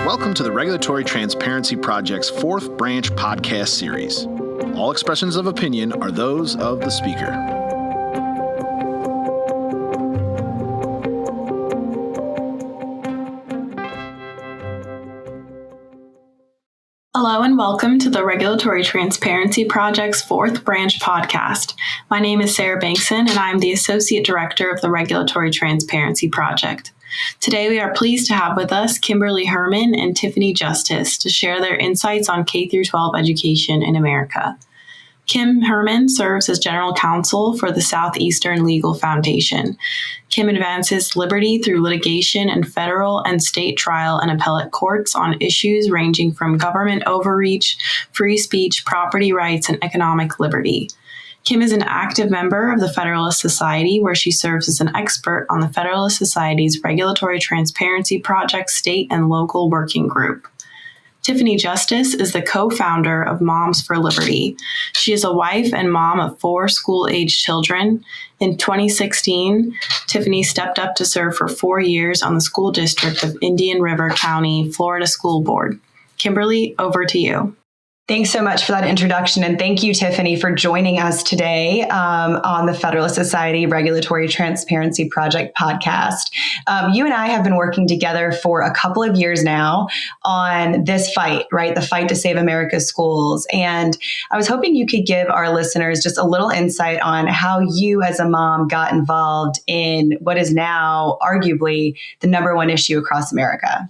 Welcome to the Regulatory Transparency Project's fourth branch podcast series. All expressions of opinion are those of the speaker. Hello and welcome to the Regulatory Transparency Project's fourth branch podcast. My name is Sarah Bankson and I'm the Associate Director of the Regulatory Transparency Project. Today we are pleased to have with us Kimberly Hermann and Tiffany Justice to share their insights on K-12 education in America. Kim Hermann serves as General Counsel for the Southeastern Legal Foundation. Kim advances liberty through litigation in federal and state trial and appellate courts on issues ranging from government overreach, free speech, property rights, and economic liberty. Kim is an active member of the Federalist Society, where she serves as an expert on the Federalist Society's Regulatory Transparency Project state and local working group. Tiffany Justice is the co-founder of Moms for Liberty. She is a wife and mom of 4 school-aged children. In 2016, Tiffany stepped up to serve for 4 years on the school district of Indian River County, Florida School Board. Kimberly, over to you. Thanks so much for that introduction. And thank you, Tiffany, for joining us today on the Federalist Society Regulatory Transparency Project podcast. You and I have been working together for a couple of years now on this fight, right? The fight to save America's schools. And I was hoping you could give our listeners just a little insight on how you as a mom got involved in what is now arguably the number one issue across America.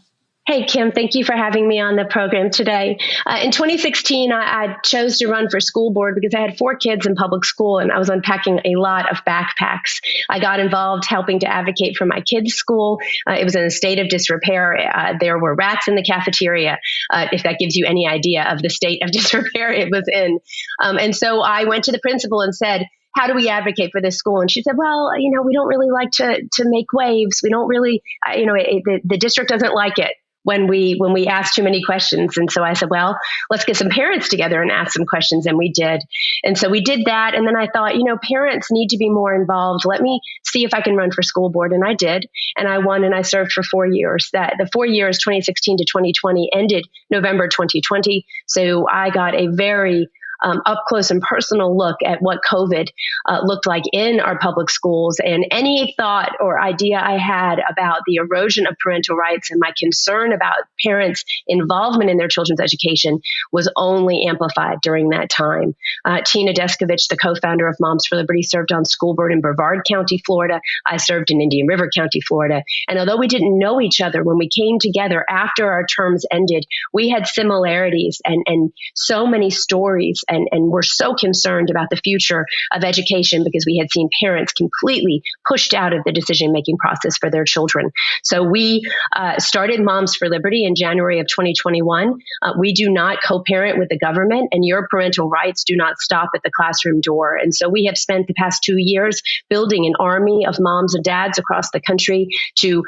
Hey, Kim, thank you for having me on the program today. In 2016, I chose to run for school board because I had 4 kids in public school and I was unpacking a lot of backpacks. I got involved helping to advocate for my kids' school. It was in a state of disrepair. There were rats in the cafeteria, if that gives you any idea of the state of disrepair it was in. And so I went to the principal and said, how do we advocate for this school? And she said, well, we don't really like to make waves. We don't really, the district doesn't like it when we ask too many questions. And so I said, well, let's get some parents together and ask some questions. And we did. And so we did that. And then I thought, parents need to be more involved. Let me see if I can run for school board. And I did. And I won and I served for 4 years. The 4 years, 2016 to 2020, ended November 2020. So I got a very up close and personal look at what COVID looked like in our public schools. And any thought or idea I had about the erosion of parental rights and my concern about parents' involvement in their children's education was only amplified during that time. Tina Deskovich, the co-founder of Moms for Liberty, served on school board in Brevard County, Florida. I served in Indian River County, Florida. And although we didn't know each other, when we came together after our terms ended, we had similarities and so many stories. And we're so concerned about the future of education because we had seen parents completely pushed out of the decision-making process for their children. So we started Moms for Liberty in January of 2021. We do not co-parent with the government, and your parental rights do not stop at the classroom door. And so we have spent the past 2 years building an army of moms and dads across the country to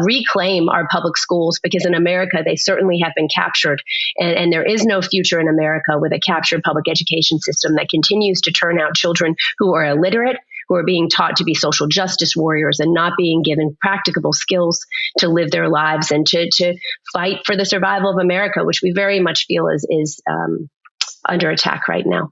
reclaim our public schools, because in America, they certainly have been captured. And there is no future in America with a captured public education system that continues to turn out children who are illiterate, who are being taught to be social justice warriors and not being given practicable skills to live their lives and to fight for the survival of America, which we very much feel is under attack right now.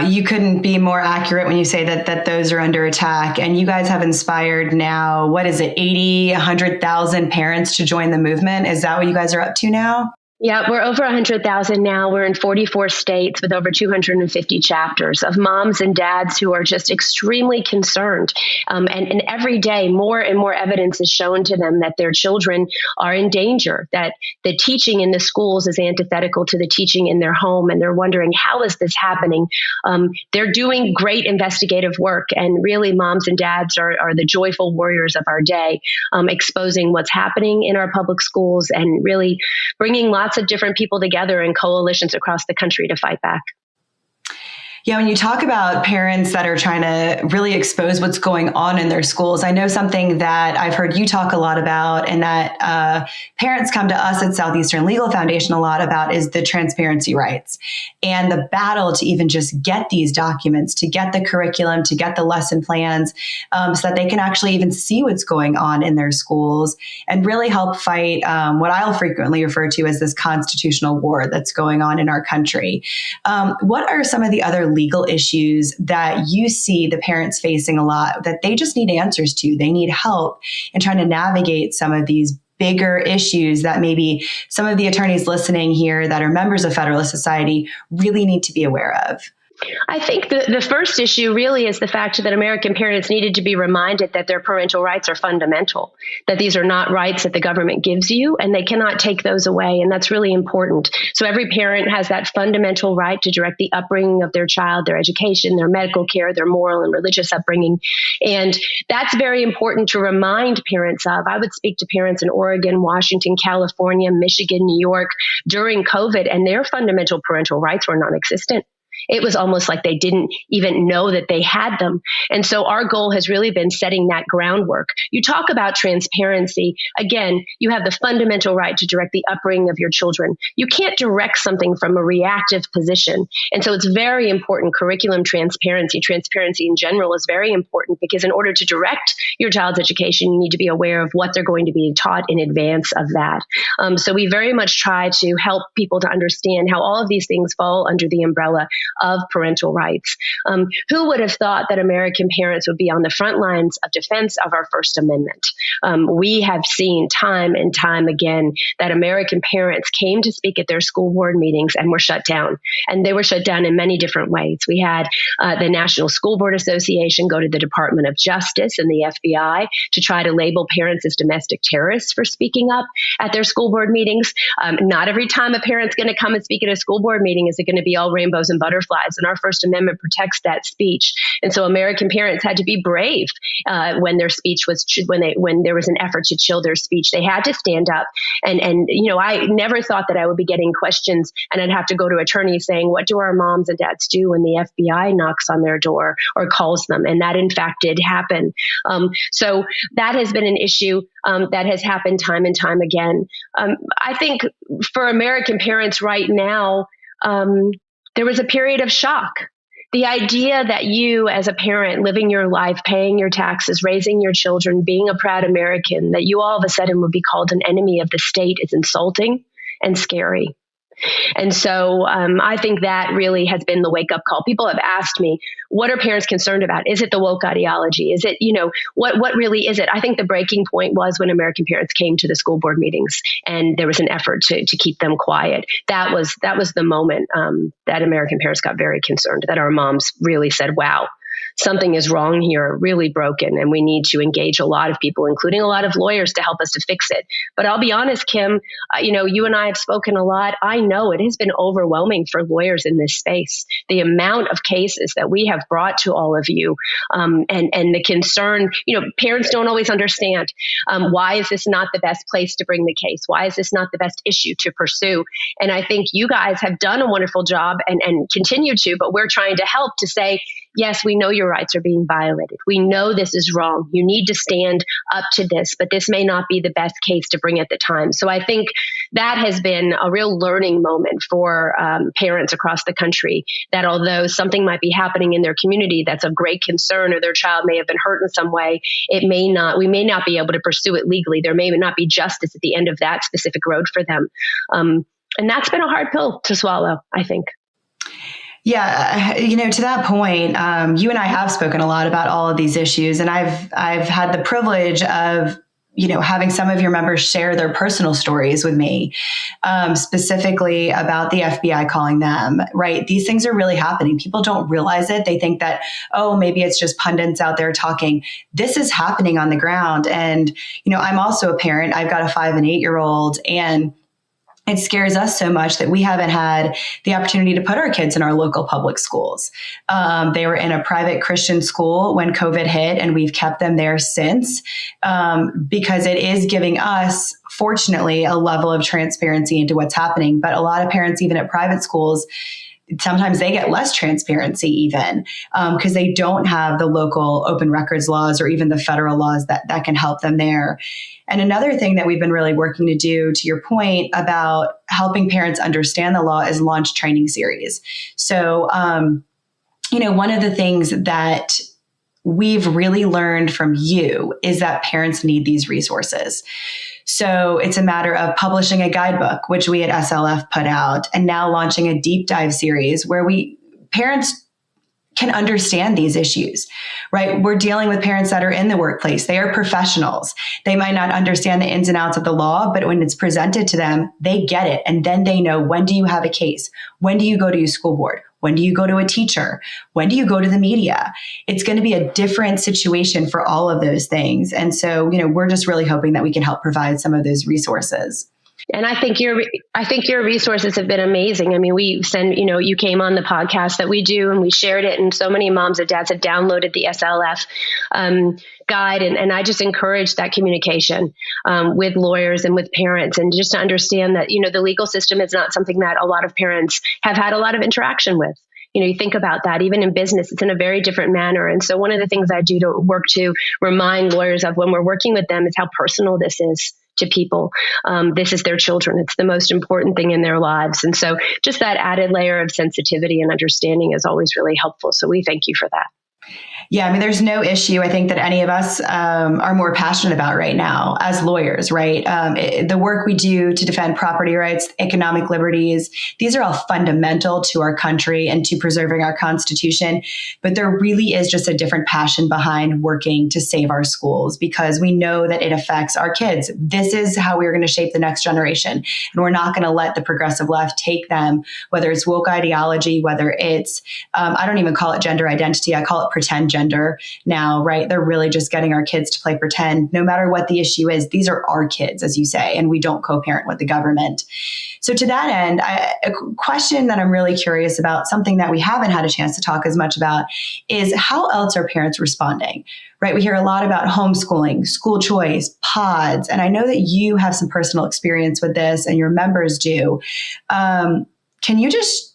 You couldn't be more accurate when you say that those are under attack. And you guys have inspired now, 100,000 parents to join the movement. Is that what you guys are up to now? Yeah, we're over 100,000 now. We're in 44 states with over 250 chapters of moms and dads who are just extremely concerned. And every day, more and more evidence is shown to them that their children are in danger, that the teaching in the schools is antithetical to the teaching in their home. And they're wondering, how is this happening? They're doing great investigative work. And really, moms and dads are the joyful warriors of our day, exposing what's happening in our public schools and really bringing lots of different people together in coalitions across the country to fight back. Yeah, when you talk about parents that are trying to really expose what's going on in their schools, I know something that I've heard you talk a lot about and that parents come to us at Southeastern Legal Foundation a lot about is the transparency rights and the battle to even just get these documents, to get the curriculum, to get the lesson plans, so that they can actually even see what's going on in their schools and really help fight what I'll frequently refer to as this constitutional war that's going on in our country. What are some of the other legal issues that you see the parents facing a lot that they just need answers to? They need help in trying to navigate some of these bigger issues that maybe some of the attorneys listening here that are members of Federalist Society really need to be aware of. I think the first issue really is the fact that American parents needed to be reminded that their parental rights are fundamental, that these are not rights that the government gives you, and they cannot take those away. And that's really important. So every parent has that fundamental right to direct the upbringing of their child, their education, their medical care, their moral and religious upbringing. And that's very important to remind parents of. I would speak to parents in Oregon, Washington, California, Michigan, New York during COVID, and their fundamental parental rights were non-existent. It was almost like they didn't even know that they had them. And so our goal has really been setting that groundwork. You talk about transparency. Again, you have the fundamental right to direct the upbringing of your children. You can't direct something from a reactive position. And so it's very important. Curriculum transparency in general is very important because in order to direct your child's education, you need to be aware of what they're going to be taught in advance of that. So we very much try to help people to understand how all of these things fall under the umbrella of parental rights. Who would have thought that American parents would be on the front lines of defense of our First Amendment? We have seen time and time again that American parents came to speak at their school board meetings and were shut down. And they were shut down in many different ways. We had the National School Board Association go to the Department of Justice and the FBI to try to label parents as domestic terrorists for speaking up at their school board meetings. Not every time a parent's going to come and speak at a school board meeting is it going to be all rainbows and butterflies. And our First Amendment protects that speech. And so American parents had to be brave when their speech was, when there was an effort to chill their speech. They had to stand up. And I never thought that I would be getting questions and I'd have to go to attorneys saying, what do our moms and dads do when the FBI knocks on their door or calls them? And that in fact did happen. So that has been an issue that has happened time and time again. I think for American parents right now, there was a period of shock. The idea that you as a parent living your life, paying your taxes, raising your children, being a proud American, that you all of a sudden would be called an enemy of the state is insulting and scary. And so I think that really has been the wake-up call. People have asked me, what are parents concerned about? Is it the woke ideology? Is it, what really is it? I think the breaking point was when American parents came to the school board meetings and there was an effort to keep them quiet. That was the moment that American parents got very concerned, that our moms really said, wow, something is wrong here, really broken, and we need to engage a lot of people, including a lot of lawyers, to help us to fix it. But I'll be honest, Kim, you and I have spoken a lot. I know it has been overwhelming for lawyers in this space, the amount of cases that we have brought to all of you, and the concern, parents don't always understand. Why is this not the best place to bring the case? Why is this not the best issue to pursue? And I think you guys have done a wonderful job and continue to, but we're trying to help to say, yes, we know your rights are being violated. We know this is wrong. You need to stand up to this, but this may not be the best case to bring at the time. So I think that has been a real learning moment for parents across the country, that although something might be happening in their community that's of great concern, or their child may have been hurt in some way, we may not be able to pursue it legally. There may not be justice at the end of that specific road for them. And that's been a hard pill to swallow, I think. Yeah, to that point, you and I have spoken a lot about all of these issues, and I've had the privilege of having some of your members share their personal stories with me, specifically about the FBI calling them, right? These things are really happening. People don't realize it. They think that, oh, maybe it's just pundits out there talking. This is happening on the ground. And, I'm also a parent. I've got a 5 and 8-year-old, and it scares us so much that we haven't had the opportunity to put our kids in our local public schools. They were in a private Christian school when COVID hit, and we've kept them there since, because it is giving us, fortunately, a level of transparency into what's happening. But a lot of parents, even at private schools, sometimes they get less transparency even because they don't have the local open records laws or even the federal laws that can help them there. And another thing that we've been really working to do, to your point about helping parents understand the law, is launch training series. So, one of the things that we've really learned from you is that parents need these resources. So it's a matter of publishing a guidebook, which we at SLF put out, and now launching a deep dive series where parents can understand these issues, right? We're dealing with parents that are in the workplace. They are professionals. They might not understand the ins and outs of the law, but when it's presented to them, they get it. And then they know, when do you have a case? When do you go to your school board? When do you go to a teacher? When do you go to the media? It's going to be a different situation for all of those things. And so, we're just really hoping that we can help provide some of those resources. And I think your resources have been amazing. I mean, we send, you came on the podcast that we do and we shared it, and so many moms and dads have downloaded the SLF guide. And I just encourage that communication with lawyers and with parents, and just to understand that, the legal system is not something that a lot of parents have had a lot of interaction with. You think about that, even in business, it's in a very different manner. And so one of the things I do to work to remind lawyers of when we're working with them is how personal this is to people. This is their children. It's the most important thing in their lives. And so just that added layer of sensitivity and understanding is always really helpful. So we thank you for that. Yeah, I mean, there's no issue I think that any of us are more passionate about right now as lawyers, right? The work we do to defend property rights, economic liberties, these are all fundamental to our country and to preserving our Constitution. But there really is just a different passion behind working to save our schools, because we know that it affects our kids. This is how we're going to shape the next generation. And we're not going to let the progressive left take them, whether it's woke ideology, whether it's, I don't even call it gender identity, I call it pretend gender now, right? They're really just getting our kids to play pretend. No matter what the issue is, these are our kids, as you say, and we don't co-parent with the government. So to that end, a question that I'm really curious about, something that we haven't had a chance to talk as much about, is how else are parents responding? Right? We hear a lot about homeschooling, school choice, pods, and I know that you have some personal experience with this and your members do. Can you just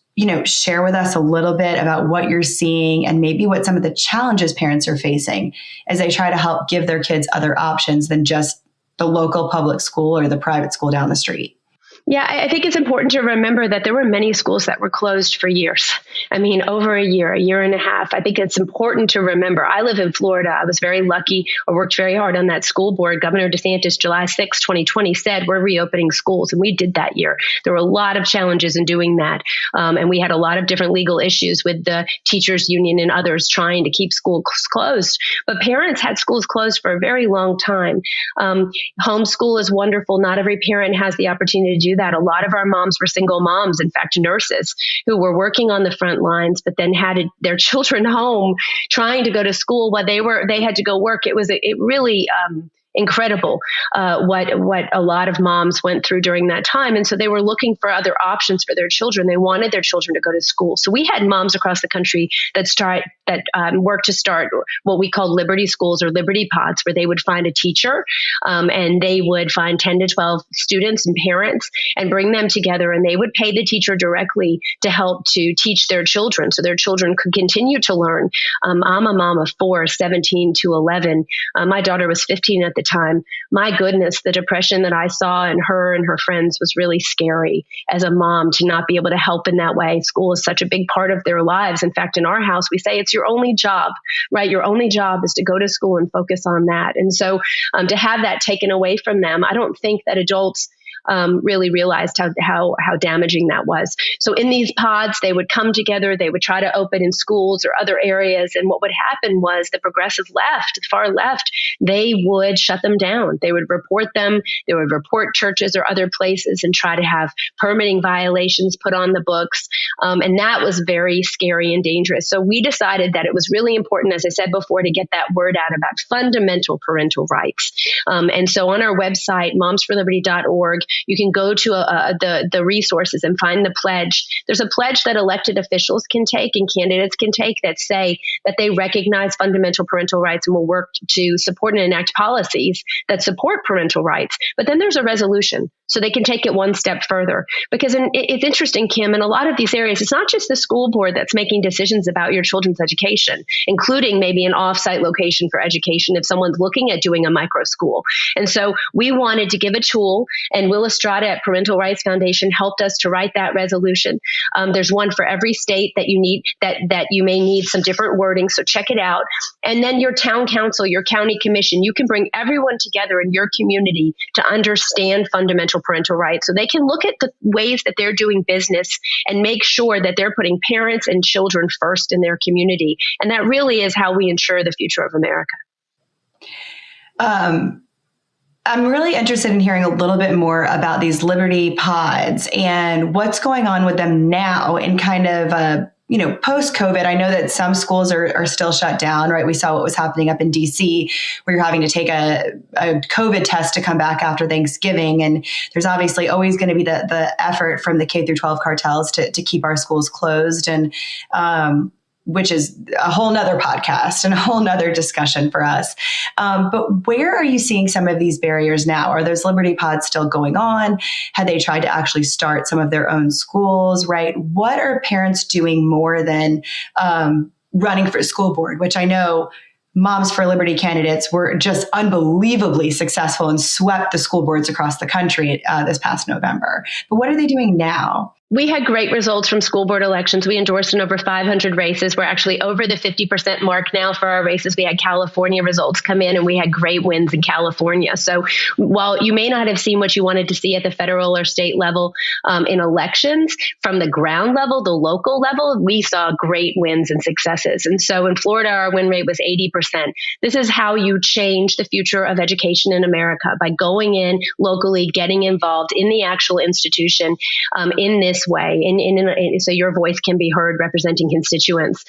share with us a little bit about what you're seeing and maybe what some of the challenges parents are facing as they try to help give their kids other options than just the local public school or the private school down the street? Yeah, I think it's important to remember that there were many schools that were closed for years. I mean, over a year and a half. I think it's important to remember. I live in Florida. I was very lucky. I worked very hard on that school board. Governor DeSantis, July 6, 2020, said we're reopening schools. And we did that year. There were a lot of challenges in doing that. And we had a lot of different legal issues with the teachers union and others trying to keep schools closed. But parents had schools closed for a very long time. Homeschool is wonderful. Not every parent has the opportunity to do that. A lot of our moms were single moms, in fact, nurses who were working on the front lines, but then had their children home trying to go to school while they had to go work. It really incredible what a lot of moms went through during that time. And so they were looking for other options for their children. They wanted their children to go to school. So we had moms across the country that worked to start what we call Liberty schools or Liberty pods, where they would find a teacher and they would find 10 to 12 students and parents and bring them together, and they would pay the teacher directly to help to teach their children so their children could continue to learn. I'm a mom of 4, 17 to 11. My daughter was 15 at the time. My goodness, the depression that I saw in her and her friends was really scary as a mom, to not be able to help in that way. School is such a big part of their lives. In fact, in our house, we say it's your only job, right? Your only job is to go to school and focus on that. And so to have that taken away from them, I don't think that adults really realized how damaging that was. So in these pods, they would come together, they would try to open in schools or other areas. And what would happen was the progressive left, the far left, they would shut them down. They would report them. They would report churches or other places and try to have permitting violations put on the books. And that was very scary and dangerous. So we decided that it was really important, as I said before, to get that word out about fundamental parental rights. And so on our website, momsforliberty.org, You can go to the resources and find the pledge. There's a pledge that elected officials can take and candidates can take that say that they recognize fundamental parental rights and will work to support and enact policies that support parental rights. But then there's a resolution, so they can take it one step further. Because it's interesting, Kim, in a lot of these areas, it's not just the school board that's making decisions about your children's education, including maybe an off-site location for education if someone's looking at doing a micro school. And so we wanted to give a tool, and Will Estrada at Parental Rights Foundation helped us to write that resolution. There's one for every state that you need, that you may need some different wording, so check it out. And then your town council, your county commission, you can bring everyone together in your community to understand fundamental parental rights, so they can look at the ways that they're doing business and make sure that they're putting parents and children first in their community. And that really is how we ensure the future of America. I'm really interested in hearing a little bit more about these Liberty Pods and what's going on with them now in kind of post-COVID. I know that some schools are still shut down, right? We saw what was happening up in DC, where you're having to take a COVID test to come back after Thanksgiving. And there's obviously always going to be the effort from the K through 12 cartels to keep our schools closed. And, which is a whole nother podcast and a whole nother discussion for us. But where are you seeing some of these barriers now? Are those Liberty Pods still going on? Have they tried to actually start some of their own schools, right? What are parents doing more than running for school board, which I know Moms for Liberty candidates were just unbelievably successful and swept the school boards across the country this past November. But what are they doing now? We had great results from school board elections. We endorsed in over 500 races. We're actually over the 50% mark now for our races. We had California results come in, and we had great wins in California. So while you may not have seen what you wanted to see at the federal or state level in elections, from the ground level, the local level, we saw great wins and successes. And so in Florida, our win rate was 80%. This is how you change the future of education in America, by going in locally, getting involved in the actual institution in this way, and so your voice can be heard representing constituents.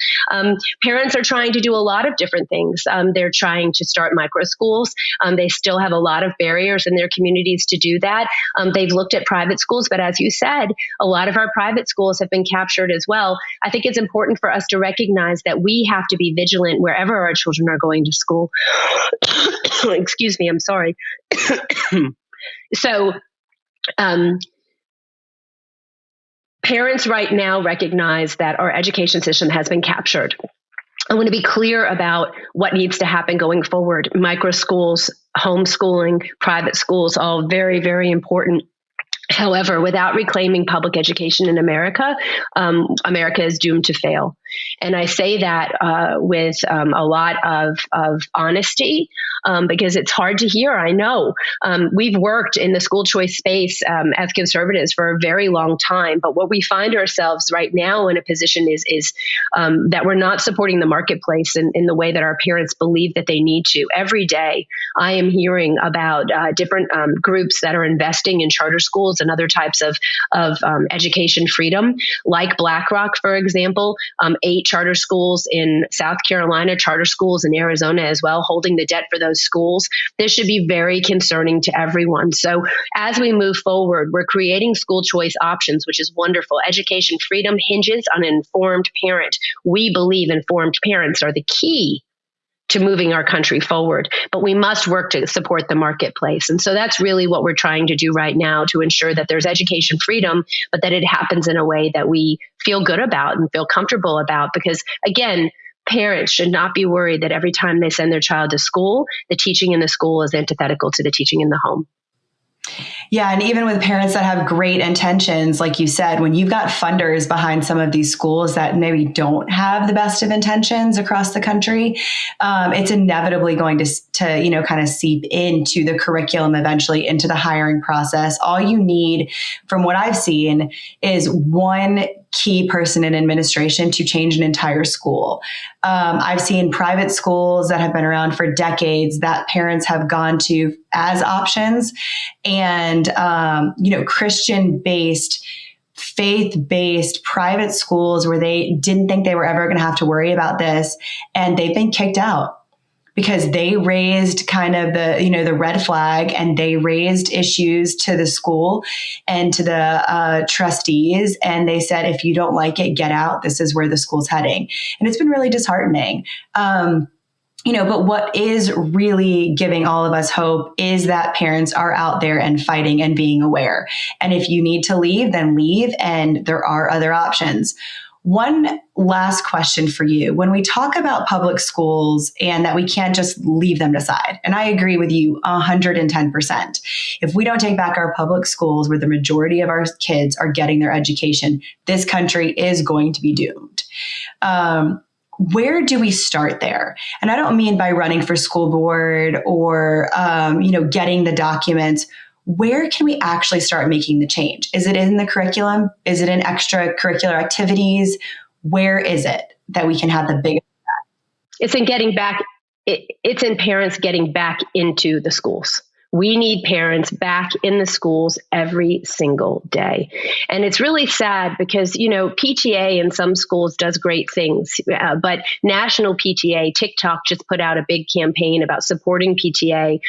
Parents are trying to do a lot of different things. They're trying to start micro schools. They still have a lot of barriers in their communities to do that. They've looked at private schools, but as you said, a lot of our private schools have been captured as well. I think it's important for us to recognize that we have to be vigilant wherever our children are going to school. Excuse me, I'm sorry. So, parents right now recognize that our education system has been captured. I want to be clear about what needs to happen going forward. Micro schools, homeschooling, private schools, all very, very important. However, without reclaiming public education in America, America is doomed to fail. And I say that with a lot of honesty, because it's hard to hear. I know we've worked in the school choice space as conservatives for a very long time. But what we find ourselves right now in a position is that we're not supporting the marketplace in the way that our parents believe that they need to. Every day, I am hearing about different groups that are investing in charter schools and other types of education freedom, like BlackRock, for example. 8 charter schools in South Carolina, charter schools in Arizona as well, holding the debt for those schools. This should be very concerning to everyone. So as we move forward, we're creating school choice options, which is wonderful. Education freedom hinges on an informed parent. We believe informed parents are the key to moving our country forward, but we must work to support the marketplace. And so that's really what we're trying to do right now, to ensure that there's education freedom, but that it happens in a way that we feel good about and feel comfortable about. Because again, parents should not be worried that every time they send their child to school, the teaching in the school is antithetical to the teaching in the home. Yeah. And even with parents that have great intentions, like you said, when you've got funders behind some of these schools that maybe don't have the best of intentions across the country, it's inevitably going to kind of seep into the curriculum, eventually into the hiring process. All you need, from what I've seen, is one key person in administration to change an entire school. I've seen private schools that have been around for decades that parents have gone to as options, and Christian-based, faith-based private schools where they didn't think they were ever going to have to worry about this, and they've been kicked out because they raised kind of the red flag, and they raised issues to the school and to the trustees. And they said, if you don't like it, get out. This is where the school's heading. And it's been really disheartening. But what is really giving all of us hope is that parents are out there and fighting and being aware. And if you need to leave, then leave. And there are other options. One last question for you. When we talk about public schools and that we can't just leave them aside, and I agree with you 110%. If we don't take back our public schools where the majority of our kids are getting their education, this country is going to be doomed. Where do we start there? And I don't mean by running for school board or, getting the documents. Where can we actually start making the change? Is it in the curriculum? Is it in extracurricular activities? Where is it that we can have the biggest impact? It's in getting back. It's in parents getting back into the schools. We need parents back in the schools every single day. And it's really sad because, PTA in some schools does great things, but national PTA, TikTok just put out a big campaign about supporting PTA.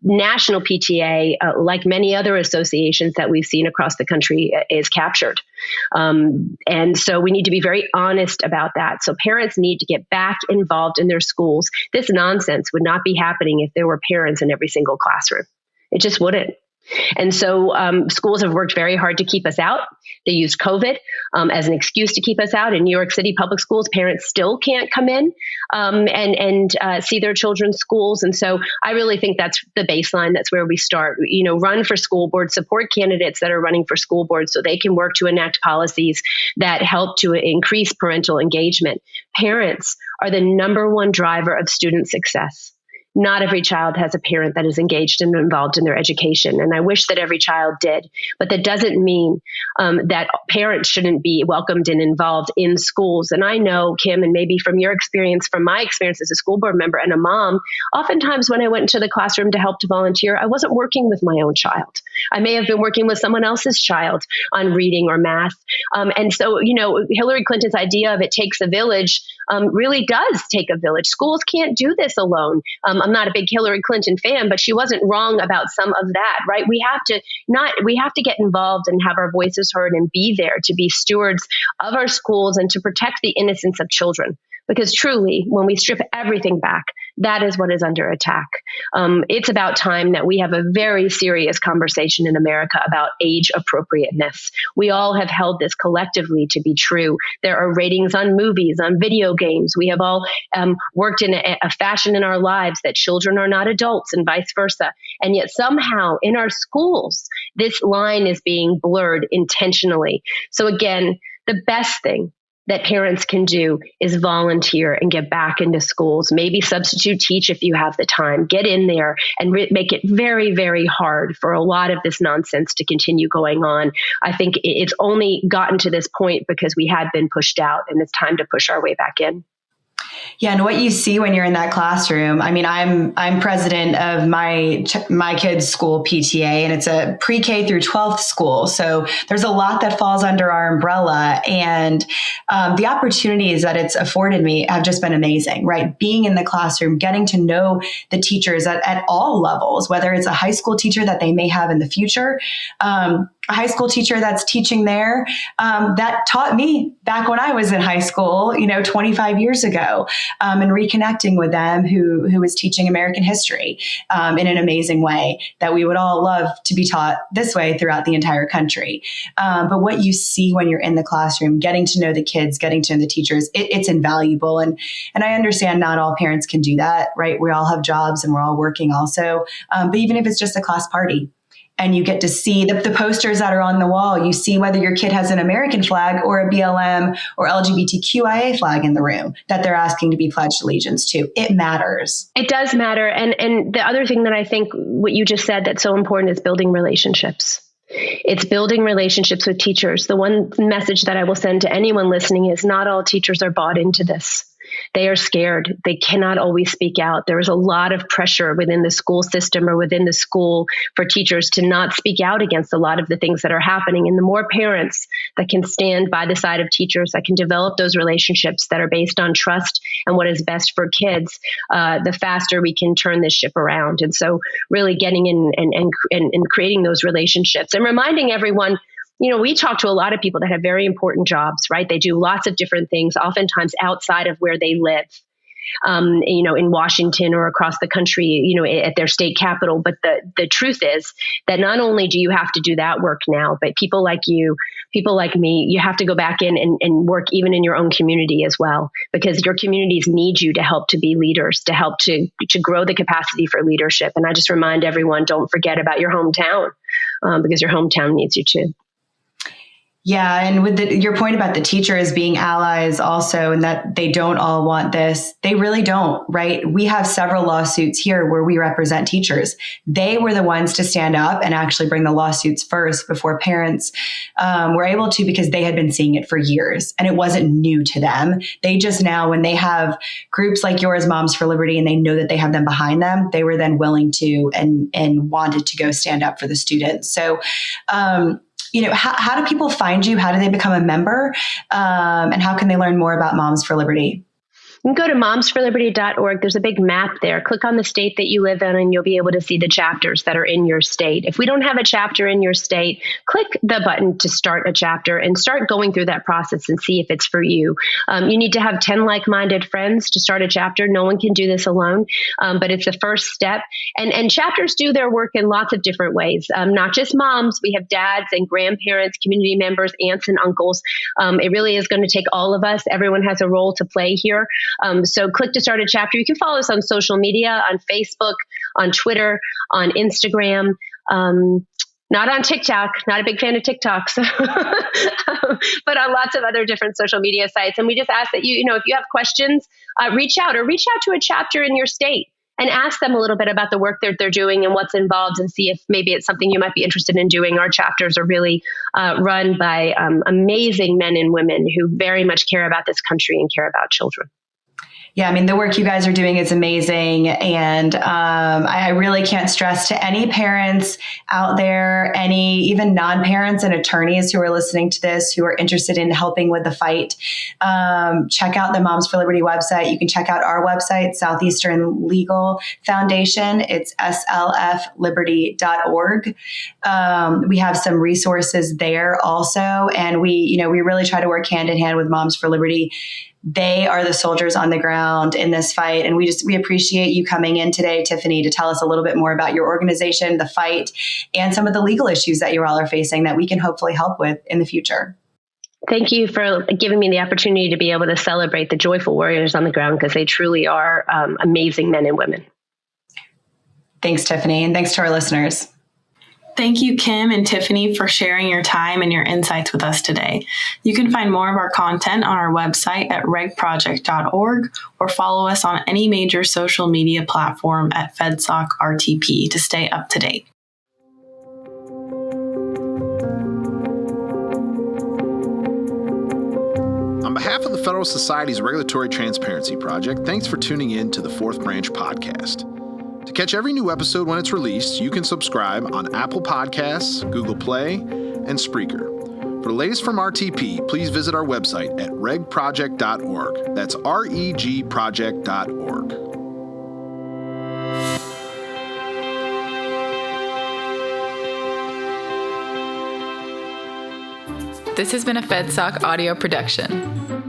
National PTA, like many other associations that we've seen across the country, is captured. And so we need to be very honest about that. So parents need to get back involved in their schools. This nonsense would not be happening if there were parents in every single classroom. It just wouldn't. And so schools have worked very hard to keep us out. They used COVID as an excuse to keep us out. In New York City public schools, parents still can't come in and see their children's schools. And so I really think that's the baseline. That's where we start. Run for school board, support candidates that are running for school board so they can work to enact policies that help to increase parental engagement. Parents are the number one driver of student success. Not every child has a parent that is engaged and involved in their education. And I wish that every child did. But that doesn't mean that parents shouldn't be welcomed and involved in schools. And I know, Kim, and maybe from your experience, from my experience as a school board member and a mom, oftentimes when I went into the classroom to help to volunteer, I wasn't working with my own child. I may have been working with someone else's child on reading or math. And so, Hillary Clinton's idea of it takes a village really does take a village. Schools can't do this alone. I'm not a big Hillary Clinton fan, but she wasn't wrong about some of that, right? We have to get involved and have our voices heard and be there to be stewards of our schools and to protect the innocence of children. Because truly, when we strip everything back, that is what is under attack. It's about time that we have a very serious conversation in America about age appropriateness. We all have held this collectively to be true. There are ratings on movies, on video games. We have all worked in a fashion in our lives that children are not adults and vice versa. And yet somehow in our schools, this line is being blurred intentionally. So again, the best thing that parents can do is volunteer and get back into schools, maybe substitute teach if you have the time, get in there and make it very, very hard for a lot of this nonsense to continue going on. I think it's only gotten to this point because we had been pushed out, and it's time to push our way back in. Yeah, and what you see when you're in that classroom, I mean, I'm president of my kids' school PTA, and it's a pre-K through 12th school. So there's a lot that falls under our umbrella, and the opportunities that it's afforded me have just been amazing, right? Being in the classroom, getting to know the teachers at all levels, whether it's a high school teacher that they may have in the future, a high school teacher that's teaching there, that taught me back when I was in high school, 25 years ago, and reconnecting with them who was teaching American history in an amazing way that we would all love to be taught this way throughout the entire country. But what you see when you're in the classroom, getting to know the kids, getting to know the teachers, it's invaluable. And I understand not all parents can do that, right? We all have jobs and we're all working also. But even if it's just a class party, and you get to see the posters that are on the wall. You see whether your kid has an American flag or a BLM or LGBTQIA flag in the room that they're asking to be pledged allegiance to. It matters. It does matter. And the other thing that I think what you just said that's so important is building relationships. It's building relationships with teachers. The one message that I will send to anyone listening is not all teachers are bought into this. they are scared. They cannot always speak out. There is a lot of pressure within the school system or within the school for teachers to not speak out against a lot of the things that are happening. And the more parents that can stand by the side of teachers, that can develop those relationships that are based on trust and what is best for kids, the faster we can turn this ship around. And so really getting in and creating those relationships and reminding everyone, we talk to a lot of people that have very important jobs, right? They do lots of different things, oftentimes outside of where they live, in Washington or across the country, at their state capital. But the truth is that not only do you have to do that work now, but people like you, people like me, you have to go back in and work even in your own community as well, because your communities need you to help to be leaders, to help to grow the capacity for leadership. And I just remind everyone, don't forget about your hometown, because your hometown needs you too. Yeah. And with your point about the teachers being allies also, and that they don't all want this, they really don't, right? We have several lawsuits here where we represent teachers. They were the ones to stand up and actually bring the lawsuits first before parents were able to, because they had been seeing it for years and it wasn't new to them. They just now, when they have groups like yours, Moms for Liberty, and they know that they have them behind them, they were then willing to and wanted to go stand up for the students. So, how do people find you? How do they become a member? And how can they learn more about Moms for Liberty? You can go to momsforliberty.org. There's a big map there. Click on the state that you live in and you'll be able to see the chapters that are in your state. If we don't have a chapter in your state, click the button to start a chapter and start going through that process and see if it's for you. You need to have 10 like-minded friends to start a chapter. No one can do this alone, but it's the first step. And chapters do their work in lots of different ways, not just moms. We have dads and grandparents, community members, aunts and uncles. It really is going to take all of us. Everyone has a role to play here. So click to start a chapter. You can follow us on social media, on Facebook, on Twitter, on Instagram, not on TikTok, not a big fan of TikTok, so but on lots of other different social media sites. And we just ask that if you have questions, reach out to a chapter in your state and ask them a little bit about the work that they're doing and what's involved, and see if maybe it's something you might be interested in doing. Our chapters are really run by amazing men and women who very much care about this country and care about children. Yeah, I mean, the work you guys are doing is amazing. And I really can't stress to any parents out there, even non-parents and attorneys who are listening to this, who are interested in helping with the fight, check out the Moms for Liberty website. You can check out our website, Southeastern Legal Foundation. It's slfliberty.org. We have some resources there also. And we really try to work hand in hand with Moms for Liberty. They are the soldiers on the ground in this fight. And we appreciate you coming in today, Tiffany, to tell us a little bit more about your organization, the fight, and some of the legal issues that you all are facing that we can hopefully help with in the future. Thank you for giving me the opportunity to be able to celebrate the joyful warriors on the ground, because they truly are amazing men and women. Thanks, Tiffany. And thanks to our listeners. Thank you, Kim and Tiffany, for sharing your time and your insights with us today. You can find more of our content on our website at regproject.org, or follow us on any major social media platform at FedSocRTP to stay up to date. On behalf of the Federalist Society's Regulatory Transparency Project, thanks for tuning in to the Fourth Branch podcast. To catch every new episode when it's released, you can subscribe on Apple Podcasts, Google Play, and Spreaker. For the latest from RTP, please visit our website at regproject.org. That's regproject.org. This has been a FedSoc audio production.